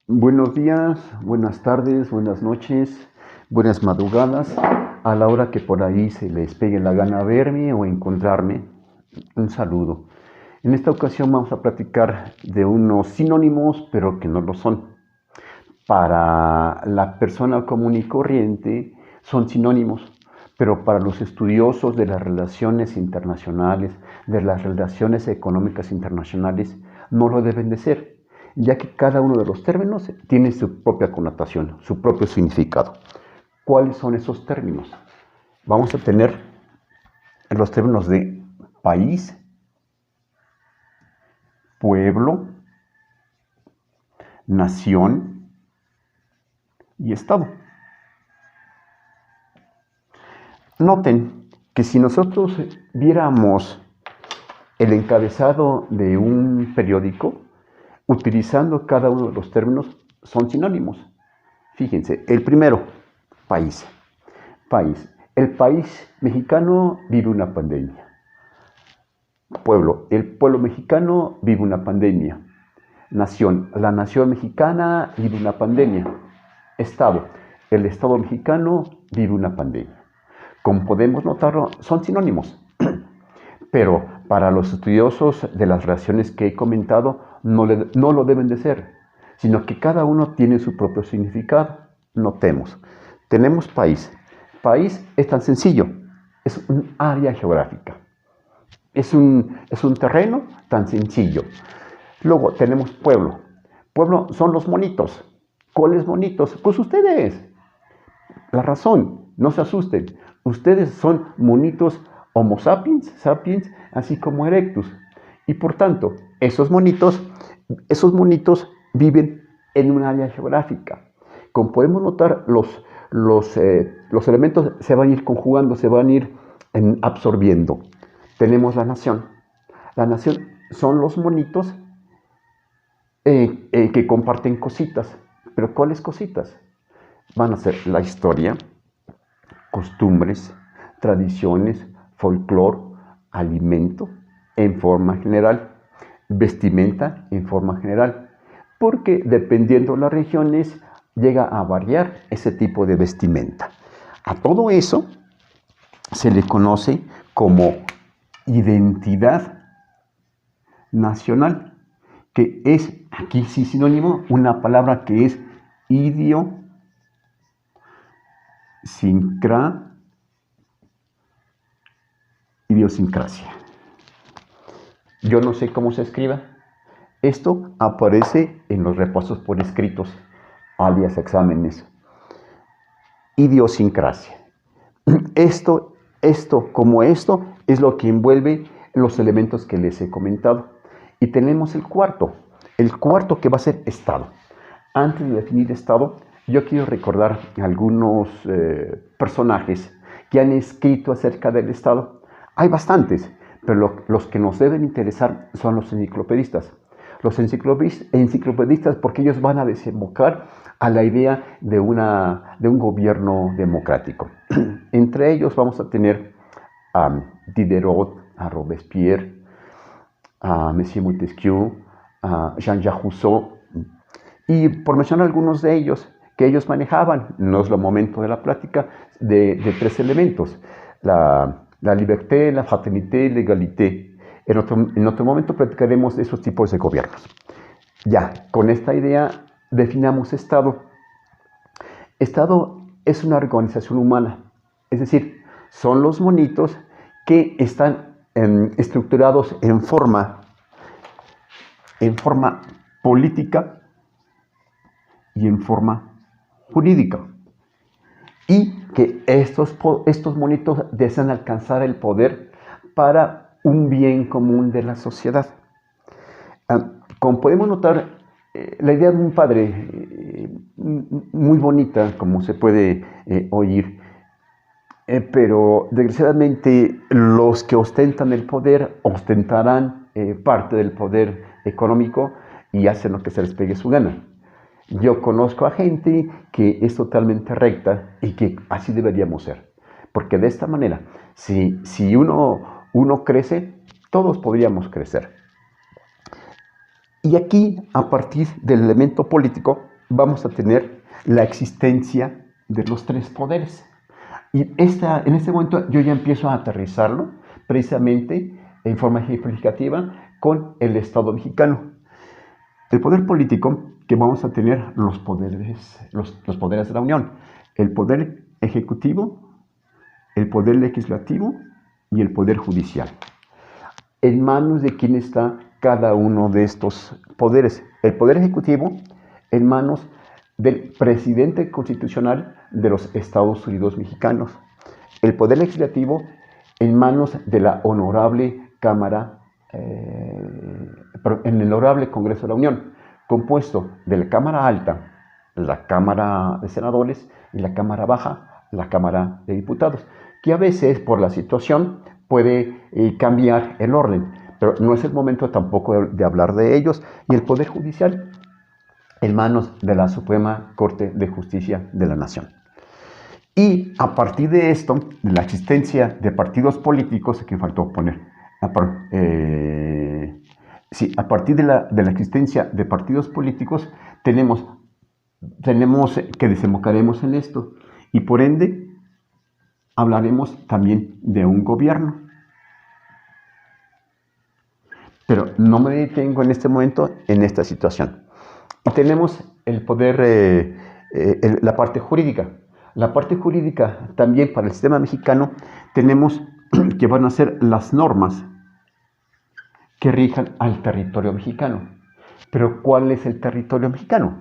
Buenos días, buenas tardes, buenas noches, buenas madrugadas, a la hora que por ahí se les pegue la gana verme o encontrarme. Un saludo. En esta ocasión vamos a platicar de unos sinónimos, pero que no lo son. Para la persona común y corriente son sinónimos, pero para los estudiosos de las relaciones internacionales, de las relaciones económicas internacionales, no lo deben de ser, ya que cada uno de los términos tiene su propia connotación, su propio significado. ¿Cuáles son esos términos? Vamos a tener los términos de país, pueblo, nación y estado. Noten que si nosotros viéramos el encabezado de un periódico, utilizando cada uno de los términos, son sinónimos. Fíjense, el primero, país. País. El país mexicano vive una pandemia. Pueblo. El pueblo mexicano vive una pandemia. Nación. La nación mexicana vive una pandemia. Estado. El Estado mexicano vive una pandemia. Como podemos notarlo, son sinónimos. Pero para los estudiosos de las relaciones que he comentado, no lo deben de ser, sino que cada uno tiene su propio significado. Notemos, tenemos país. País es tan sencillo, es un área geográfica. Es un terreno tan sencillo. Luego tenemos pueblo. Pueblo son los monitos. ¿Cuáles monitos? Pues ustedes. La razón, no se asusten. Ustedes son monitos Homo sapiens, así como Erectus. Y por tanto, esos monitos viven en un área geográfica. Como podemos notar, los elementos se van a ir conjugando, se van a ir absorbiendo. Tenemos la nación. La nación son los monitos que comparten cositas. ¿Pero cuáles cositas? Van a ser la historia, costumbres, tradiciones, folclore, alimento en forma general, vestimenta en forma general, porque dependiendo de las regiones llega a variar ese tipo de vestimenta. A todo eso se le conoce como identidad nacional, que es, aquí sí sinónimo, una palabra que es idiosincrasia. Yo no sé cómo se escriba. Esto aparece en los repasos por escritos, alias exámenes. Idiosincrasia. Esto es lo que envuelve los elementos que les he comentado. Y tenemos el cuarto que va a ser estado. Antes de definir estado, yo quiero recordar algunos personajes que han escrito acerca del estado. Hay bastantes, pero los que nos deben interesar son los enciclopedistas. Los enciclopedistas porque ellos van a desembocar a la idea de un gobierno democrático. Entre ellos vamos a tener a Diderot, a Robespierre, a Monsieur Montesquieu, a Jean-Jacques Rousseau, y por mencionar algunos de ellos que ellos manejaban, no es el momento de la plática, de tres elementos: la liberté, la fraternité, l'égalité. En otro momento platicaremos de esos tipos de gobiernos. Ya, con esta idea definamos Estado. Estado es una organización humana, es decir, son los monitos que están estructurados en forma política y en forma jurídica. Y que estos monitos desean alcanzar el poder para un bien común de la sociedad. Como podemos notar, la idea de un padre, muy bonita, como se puede oír, pero desgraciadamente los que ostentan el poder ostentarán parte del poder económico y hacen lo que se les pegue su gana. Yo conozco a gente que es totalmente recta y que así deberíamos ser. Porque de esta manera, si uno crece, todos podríamos crecer. Y aquí, a partir del elemento político, vamos a tener la existencia de los tres poderes. Y en este momento yo ya empiezo a aterrizarlo precisamente en forma ejemplificativa con el Estado mexicano. El poder político, que vamos a tener los poderes de la Unión, el poder ejecutivo, el poder legislativo y el poder judicial. ¿En manos de quién está cada uno de estos poderes? El poder ejecutivo en manos del presidente constitucional de los Estados Unidos mexicanos. El poder legislativo en manos de la honorable Cámara, en el honorable Congreso de la Unión, compuesto de la Cámara Alta, la Cámara de Senadores, y la Cámara Baja, la Cámara de Diputados, que a veces por la situación puede cambiar el orden, pero no es el momento tampoco de hablar de ellos. Y el Poder Judicial en manos de la Suprema Corte de Justicia de la Nación. Y a partir de esto, de la existencia de partidos políticos, que faltó poner, a partir de la existencia de partidos políticos, tenemos que desembocaremos en esto, y por ende hablaremos también de un gobierno. Pero no me detengo en este momento en esta situación. Y tenemos el poder, la parte jurídica. La parte jurídica también para el sistema mexicano tenemos que van a ser las normas que rijan al territorio mexicano. Pero ¿cuál es el territorio mexicano?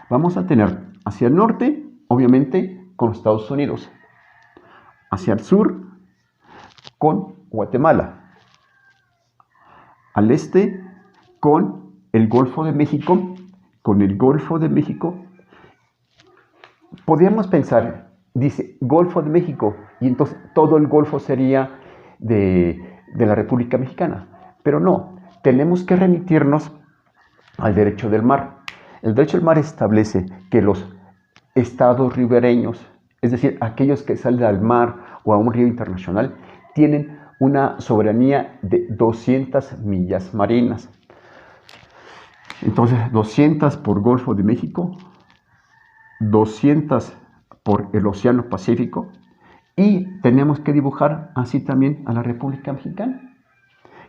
Vamos a tener hacia el norte, obviamente, con Estados Unidos. Hacia el sur, con Guatemala. Al este, con el Golfo de México. Con el Golfo de México, podríamos pensar, dice Golfo de México, y entonces todo el Golfo sería de la República Mexicana. Pero no, tenemos que remitirnos al derecho del mar. El derecho del mar establece que los estados ribereños, es decir, aquellos que salen al mar o a un río internacional, tienen una soberanía de 200 millas marinas. Entonces, 200 por Golfo de México, 200 por el Océano Pacífico, y tenemos que dibujar así también a la República Mexicana,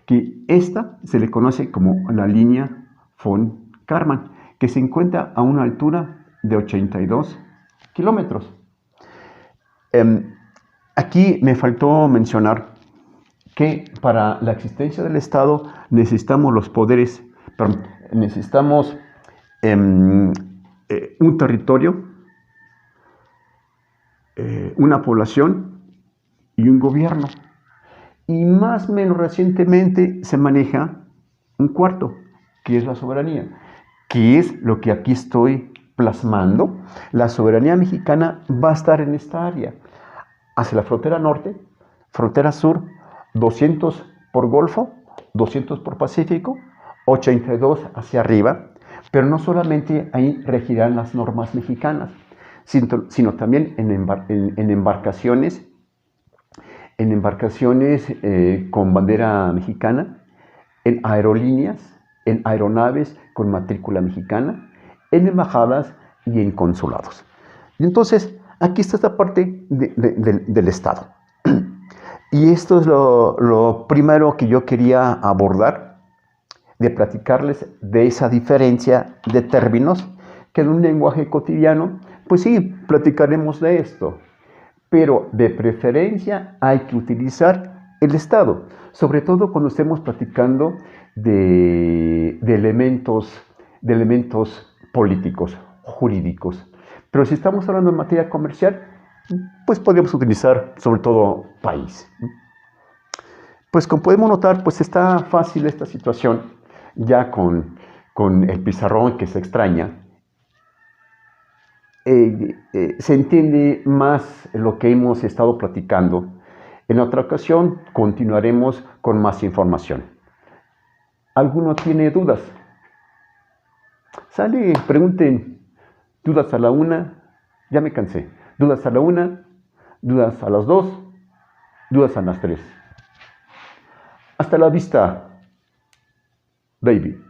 que esta se le conoce como la línea von Karman, que se encuentra a una altura de 82 kilómetros. Aquí me faltó mencionar que para la existencia del Estado necesitamos los poderes, necesitamos un territorio, una población y un gobierno. Y más o menos recientemente se maneja un cuarto, que es la soberanía, que es lo que aquí estoy plasmando. La soberanía mexicana va a estar en esta área, hacia la frontera norte, frontera sur, 200 por Golfo, 200 por Pacífico, 82 hacia arriba, pero no solamente ahí regirán las normas mexicanas, sino también en embarcaciones con bandera mexicana, en aerolíneas, en aeronaves con matrícula mexicana, en embajadas y en consulados. Y entonces, aquí está esta parte del Estado. Y esto es lo primero que yo quería abordar, de platicarles de esa diferencia de términos, que en un lenguaje cotidiano, pues sí, platicaremos de esto, pero de preferencia hay que utilizar el Estado, sobre todo cuando estemos platicando de elementos políticos, jurídicos. Pero si estamos hablando en materia comercial, pues podríamos utilizar sobre todo país. Pues como podemos notar, pues está fácil esta situación, ya con el pizarrón que se extraña. Se entiende más lo que hemos estado platicando. En otra ocasión continuaremos con más información. ¿Alguno tiene dudas? Sale, pregunten. ¿Dudas a la 1? Ya me cansé. ¿Dudas a la 1? ¿Dudas a las 2? ¿Dudas a las 3? Hasta la vista, baby.